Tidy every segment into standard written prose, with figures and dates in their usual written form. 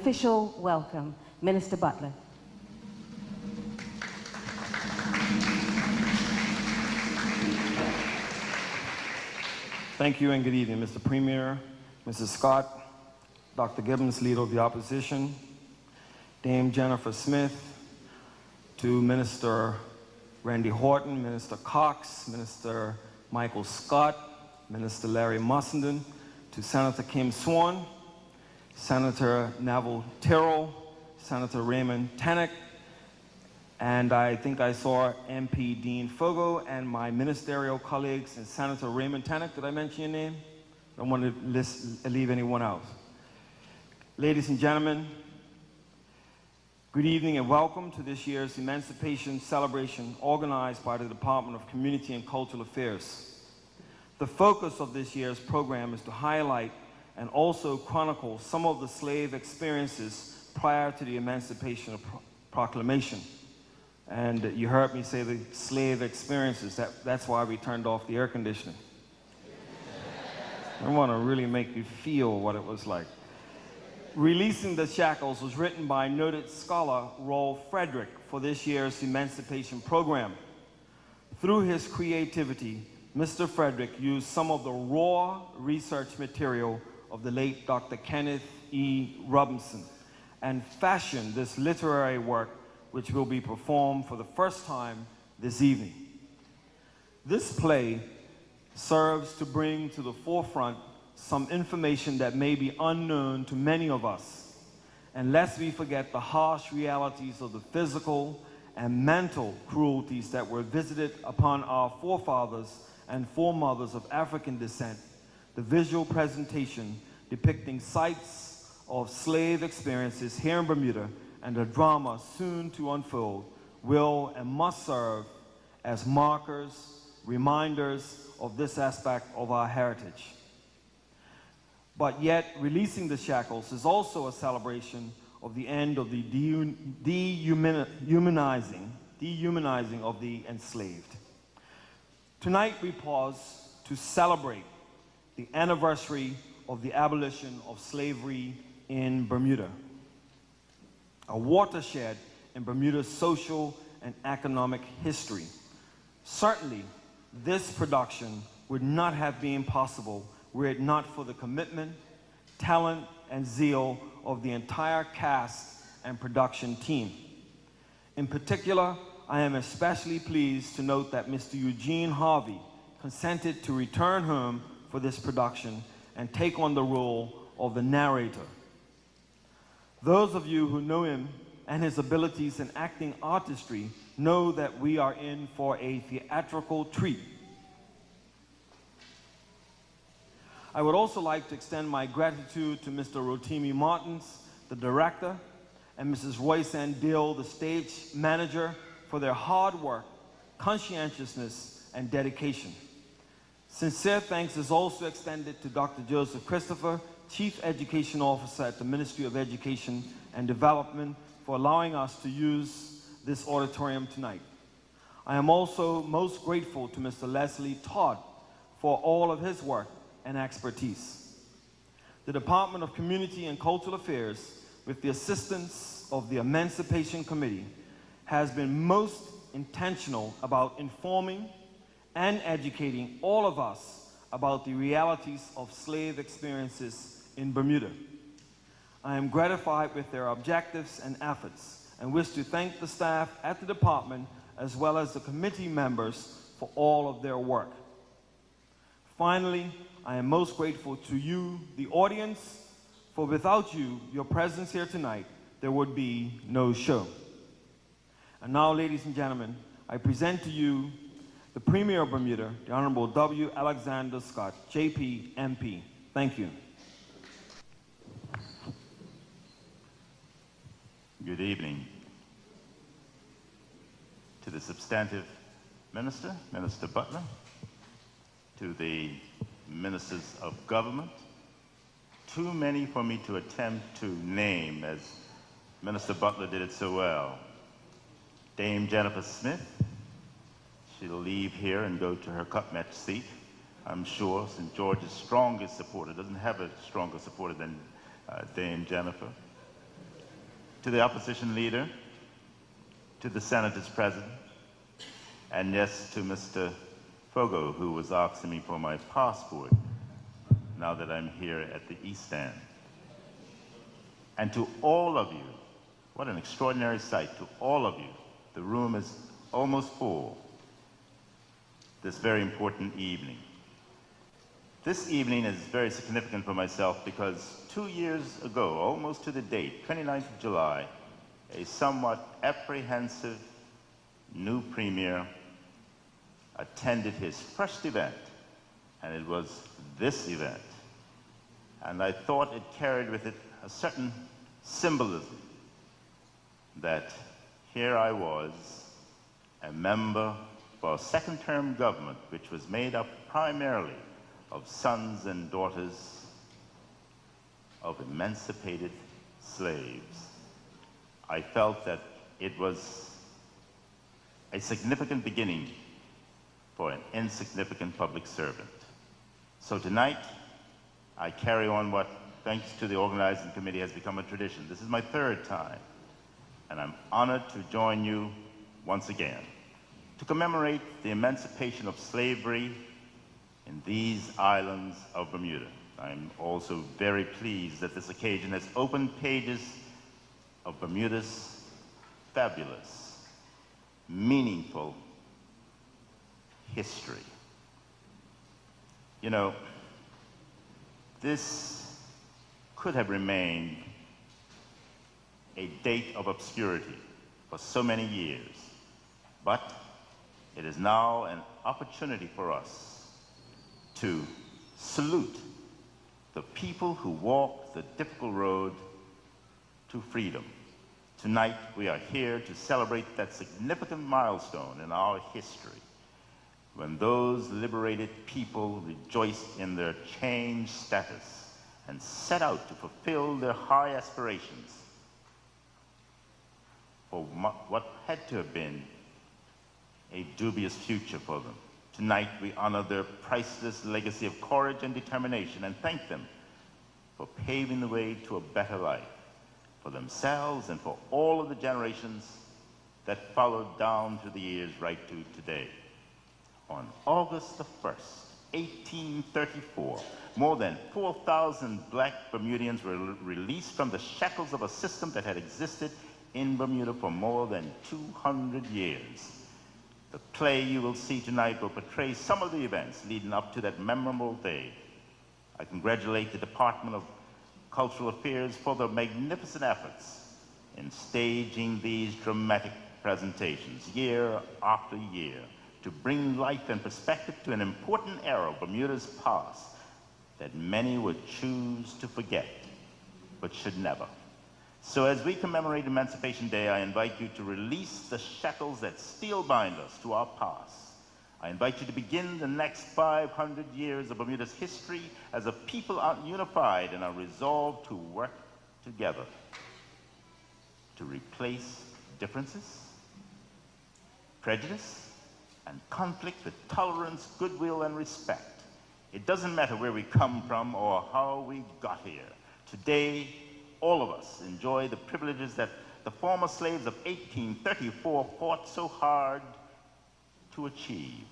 official welcome. Minister Butler. Thank you and good evening, Mr. Premier, Mrs. Scott, Dr. Gibbons, Leader of the Opposition, Dame Jennifer Smith, to Minister Randy Horton, Minister Cox, Minister Michael Scott, Minister Larry Mussenden, to Senator Kim Swan, Senator Neville Tyrrell, Senator Raymond Tannock, and I think I saw MP Dean Fogo and my ministerial colleagues and Senator Raymond Tannock. Did I mention your name? I don't want to leave anyone out. Ladies and gentlemen, good evening and welcome to this year's Emancipation celebration organized by the Department of Community and Cultural Affairs. The focus of this year's program is to highlight and also chronicle some of the slave experiences prior to the Emancipation Proclamation. And you heard me say the slave experiences. That's why we turned off the air conditioning. I want to really make you feel what it was like. Releasing the Shackles was written by noted scholar Rolf Frederick for this year's Emancipation program. Through his creativity, Mr. Frederick used some of the raw research material of the late Dr. Kenneth E. Robinson and fashioned this literary work, which will be performed for the first time this evening. This play serves to bring to the forefront some information that may be unknown to many of us, and lest we forget the harsh realities of the physical and mental cruelties that were visited upon our forefathers and foremothers of African descent. The visual presentation depicting sites of slave experiences here in Bermuda and the drama soon to unfold will and must serve as markers, reminders of this aspect of our heritage. But yet, releasing the Shackles is also a celebration of the end of the dehumanizing of the enslaved. Tonight we pause to celebrate the anniversary of the abolition of slavery in Bermuda, a watershed in Bermuda's social and economic history. Certainly, this production would not have been possible were it not for the commitment, talent, and zeal of the entire cast and production team. In particular, I am especially pleased to note that Mr. Eugene Harvey consented to return home for this production and take on the role of the narrator. Those of you who know him and his abilities in acting artistry know that we are in for a theatrical treat. I would also like to extend my gratitude to Mr. Rotimi Martins, the director, and Mrs. Royce Dill, the stage manager, for their hard work, conscientiousness, and dedication. Sincere thanks is also extended to Dr. Joseph Christopher, Chief Education Officer at the Ministry of Education and Development, for allowing us to use this auditorium tonight. I am also most grateful to Mr. Leslie Todd for all of his work and expertise. The Department of Community and Cultural Affairs, with the assistance of the Emancipation Committee, has been most intentional about informing and educating all of us about the realities of slave experiences in Bermuda. I am gratified with their objectives and efforts and wish to thank the staff at the department as well as the committee members for all of their work. Finally, I am most grateful to you, the audience, for without you, your presence here tonight, there would be no show. And now, ladies and gentlemen, I present to you the Premier of Bermuda, the Honorable W. Alexander Scott, JP, MP. Thank you. Good evening. To the substantive minister, Minister Butler, to the ministers of government, too many for me to attempt to name, as Minister Butler did it so well. Dame Jennifer Smith, she'll leave here and go to her cup-match seat, I'm sure. St. George's strongest supporter, doesn't have a stronger supporter than Dame Jennifer. to the opposition leader, to the senators present, and yes, to Mr. Fogo, who was asking me for my passport now that I'm here at the East End. And to all of you, what an extraordinary sight, to all of you, the room is almost full this very important evening. This evening is very significant for myself because 2 years ago, almost to the date, 29th of July, a somewhat apprehensive new premier attended his first event, and it was this event. And I thought it carried with it a certain symbolism that here I was, a member for a second-term government which was made up primarily of sons and daughters of emancipated slaves. I felt that it was a significant beginning for an insignificant public servant. So tonight, I carry on what, thanks to the organizing committee, has become a tradition. This is my third time, and I'm honored to join you once again to commemorate the emancipation of slavery in these islands of Bermuda. I'm also very pleased that this occasion has opened pages of Bermuda's fabulous, meaningful history. You know, this could have remained a date of obscurity for so many years, but it is now an opportunity for us to salute the people who walk the difficult road to freedom. Tonight, we are here to celebrate that significant milestone in our history, when those liberated people rejoiced in their changed status and set out to fulfill their high aspirations for what had to have been a dubious future for them. Tonight, we honor their priceless legacy of courage and determination and thank them for paving the way to a better life for themselves and for all of the generations that followed down through the years right to today. On August the 1st, 1834, more than 4,000 black Bermudians were released from the shackles of a system that had existed in Bermuda for more than 200 years. The play you will see tonight will portray some of the events leading up to that memorable day. I congratulate the Department of Cultural Affairs for their magnificent efforts in staging these dramatic presentations year after year to bring life and perspective to an important era of Bermuda's past that many would choose to forget, but should never. So as we commemorate Emancipation Day, I invite you to release the shackles that still bind us to our past. I invite you to begin the next 500 years of Bermuda's history as a people unified and are resolved to work together to replace differences, prejudice, and conflict with tolerance, goodwill, and respect. It doesn't matter where we come from or how we got here. Today, all of us enjoy the privileges that the former slaves of 1834 fought so hard to achieve.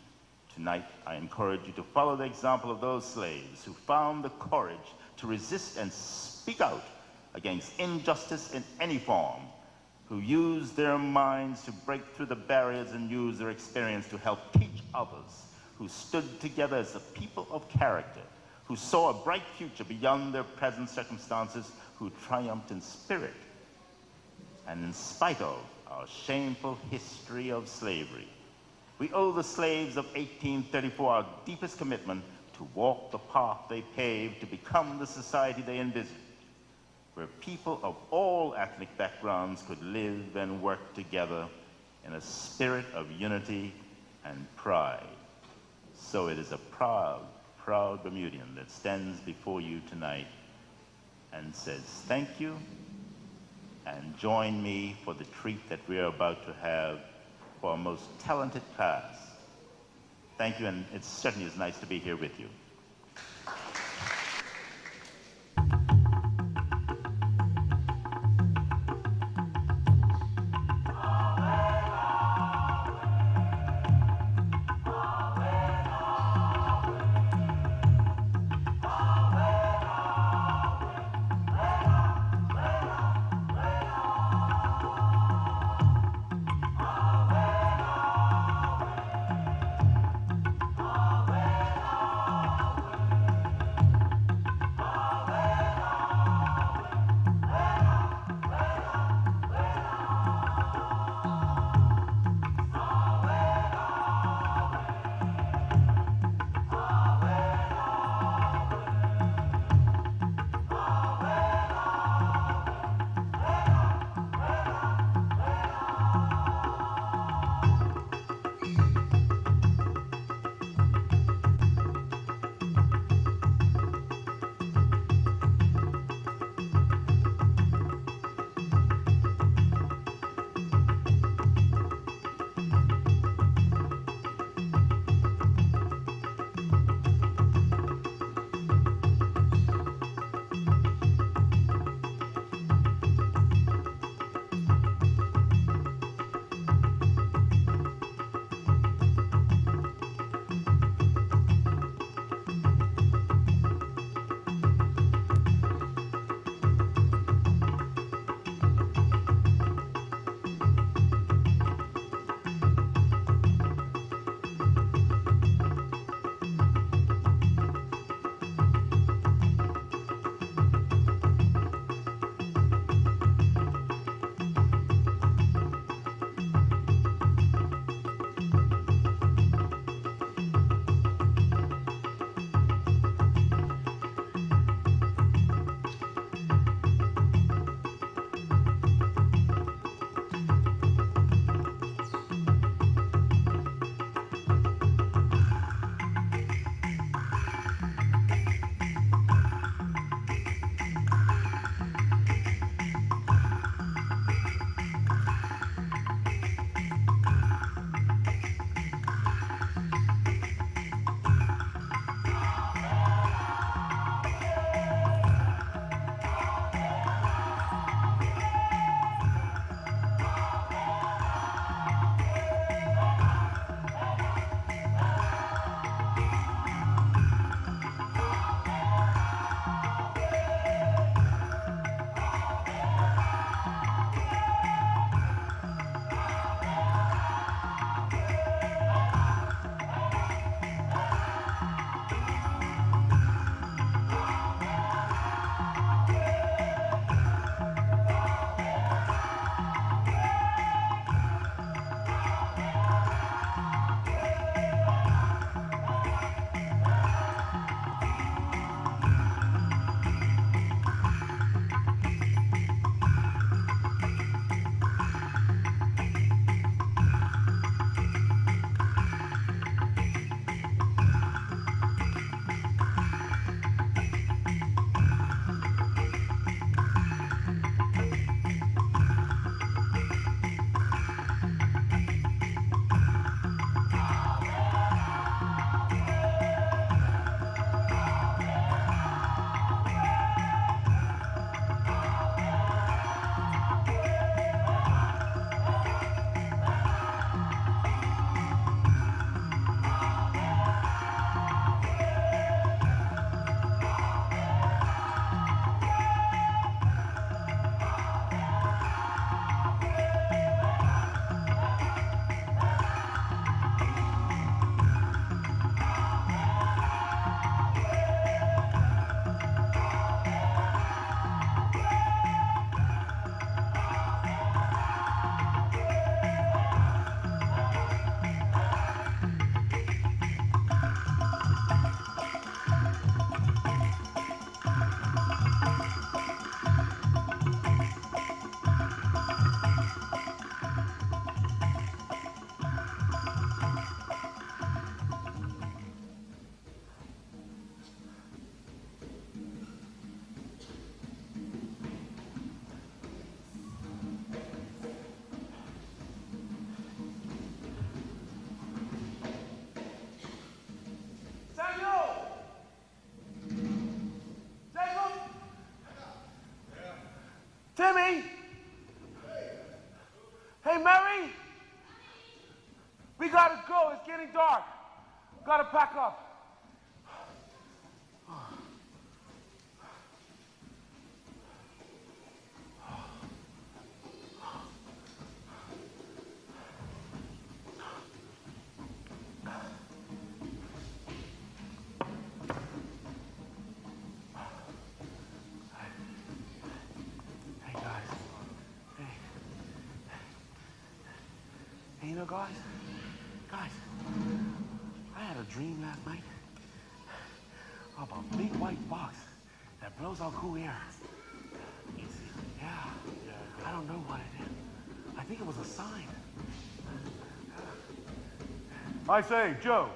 Tonight, I encourage you to follow the example of those slaves who found the courage to resist and speak out against injustice in any form, who used their minds to break through the barriers and use their experience to help teach others, who stood together as a people of character, who saw a bright future beyond their present circumstances, who triumphed in spirit and in spite of our shameful history of slavery. We owe the slaves of 1834 our deepest commitment to walk the path they paved to become the society they envisioned, where people of all ethnic backgrounds could live and work together in a spirit of unity and pride. So it is a proud, proud Bermudian that stands before you tonight and says thank you, and join me for the treat that we are about to have for our most talented class. Thank you, and it certainly is nice to be here with you. Timmy! Hey, Mary! We gotta go. It's getting dark. Gotta pack up. Hey, you know, guys, I had a dream last night of a big white box that blows out cool air. Yeah, I don't know what it is. I think it was a sign. I say, Joe.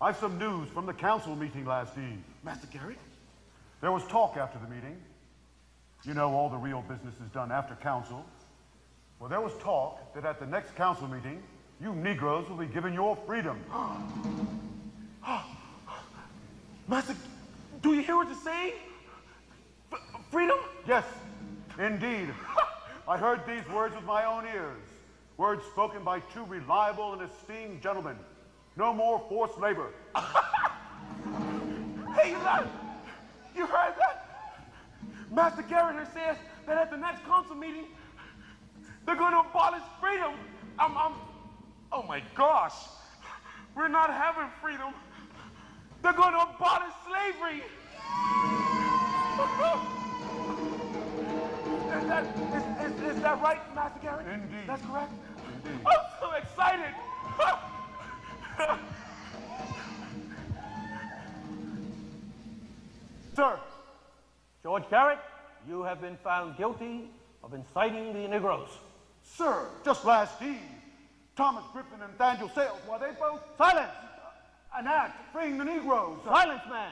I've some news from the council meeting last eve. Master Garrett? There was talk after the meeting. You know, all the real business is done after council. Well, there was talk that at the next council meeting, you Negroes will be given your freedom. Master, do you hear what they're saying? Freedom? Yes, indeed. I heard these words with my own ears. Words spoken by two reliable and esteemed gentlemen. No more forced labor. Hey, you heard that? Master Garrett here says that at the next council meeting, they're going to abolish freedom. Oh my gosh. We're not having freedom. They're going to abolish slavery. Is that right, Master Garrett? Indeed. That's correct? Indeed. I'm so excited. Sir, George Garrett, you have been found guilty of inciting the Negroes. sir, just last eve, Thomas Griffin and Nathaniel Sales, were they both Silence! an act freeing the Negroes? Silence, man!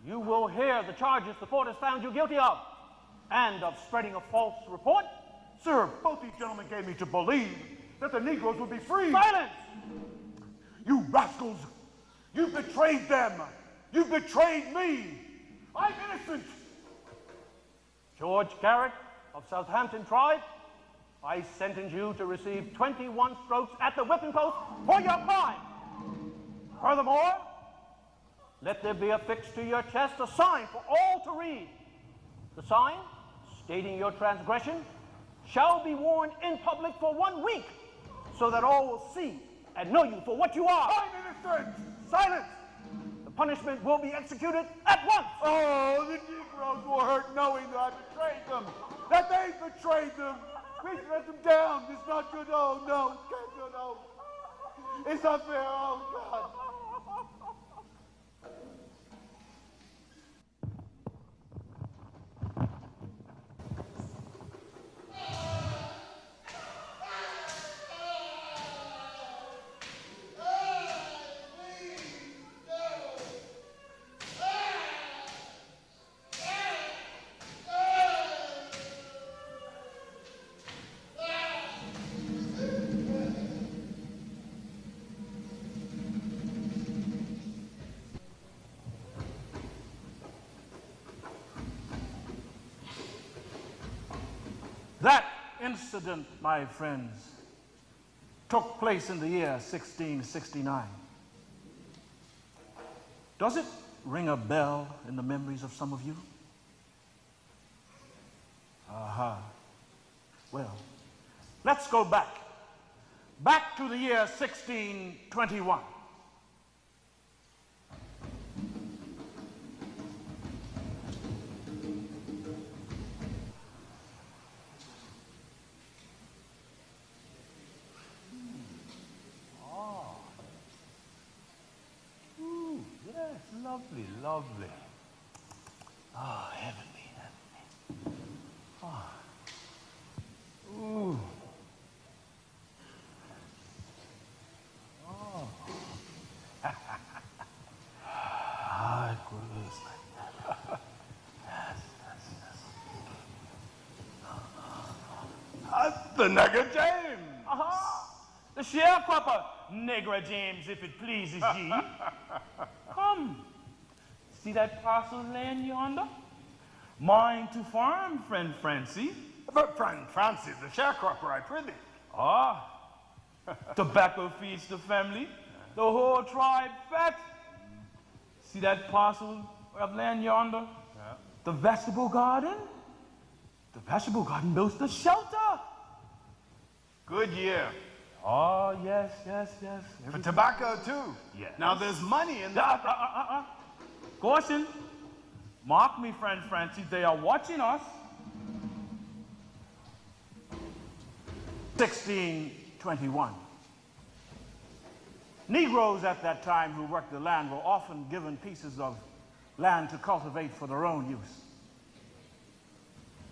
You will hear the charges the court has found you guilty of, and of spreading a false report. Sir, both these gentlemen gave me to believe that the Negroes would be free. Silence! You rascals! You betrayed them! You betrayed me! I'm innocent! George Garrett of Southampton tribe, I sentence you to receive 21 strokes at the whipping post for your crime. Furthermore, let there be affixed to your chest a sign for all to read. The sign, stating your transgression, shall be worn in public for 1 week, so that all will see and know you for what you are. I'm innocent! Silence! The punishment will be executed at once. Oh, the Negroes were hurt knowing that I betrayed them, that they betrayed them. We should let them down. It's not good. Oh, no. It's not good. Oh, it's not fair. Oh, God. That incident, my friends, took place in the year 1669. Does it ring a bell in the memories of some of you? Aha. Well, let's go back. Back to the year 1621. Lovely, lovely. Ah, heavenly, heavenly. Ah. Ooh. Oh. Ah, gross. Yes, yes, yes. The Nigger James. Aha! The sharecropper, Negro James, if it pleases ye. Come. See that parcel of land yonder? Mine to farm, friend Francie. But friend Francis, the sharecropper, I prithee. Ah, tobacco feeds the family, the whole tribe fat. See that parcel of land yonder? Yeah. The vegetable garden? The vegetable garden builds the shelter. Good year. Oh, yes, yes, yes. For tobacco, too. Yes. Now, there's money in that. Caution. Mark me, friend Francie, they are watching us. 1621. Negroes at that time who worked the land were often given pieces of land to cultivate for their own use.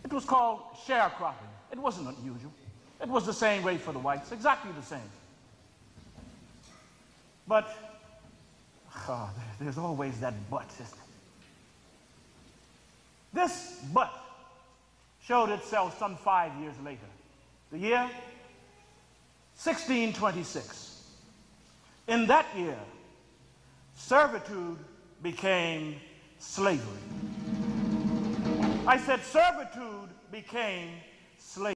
It was called sharecropping. It wasn't unusual. It was the same way for the whites, exactly the same. But, there's always that but, isn't it? This but showed itself some 5 years later. The year 1626. In that year, servitude became slavery. I said servitude became slavery.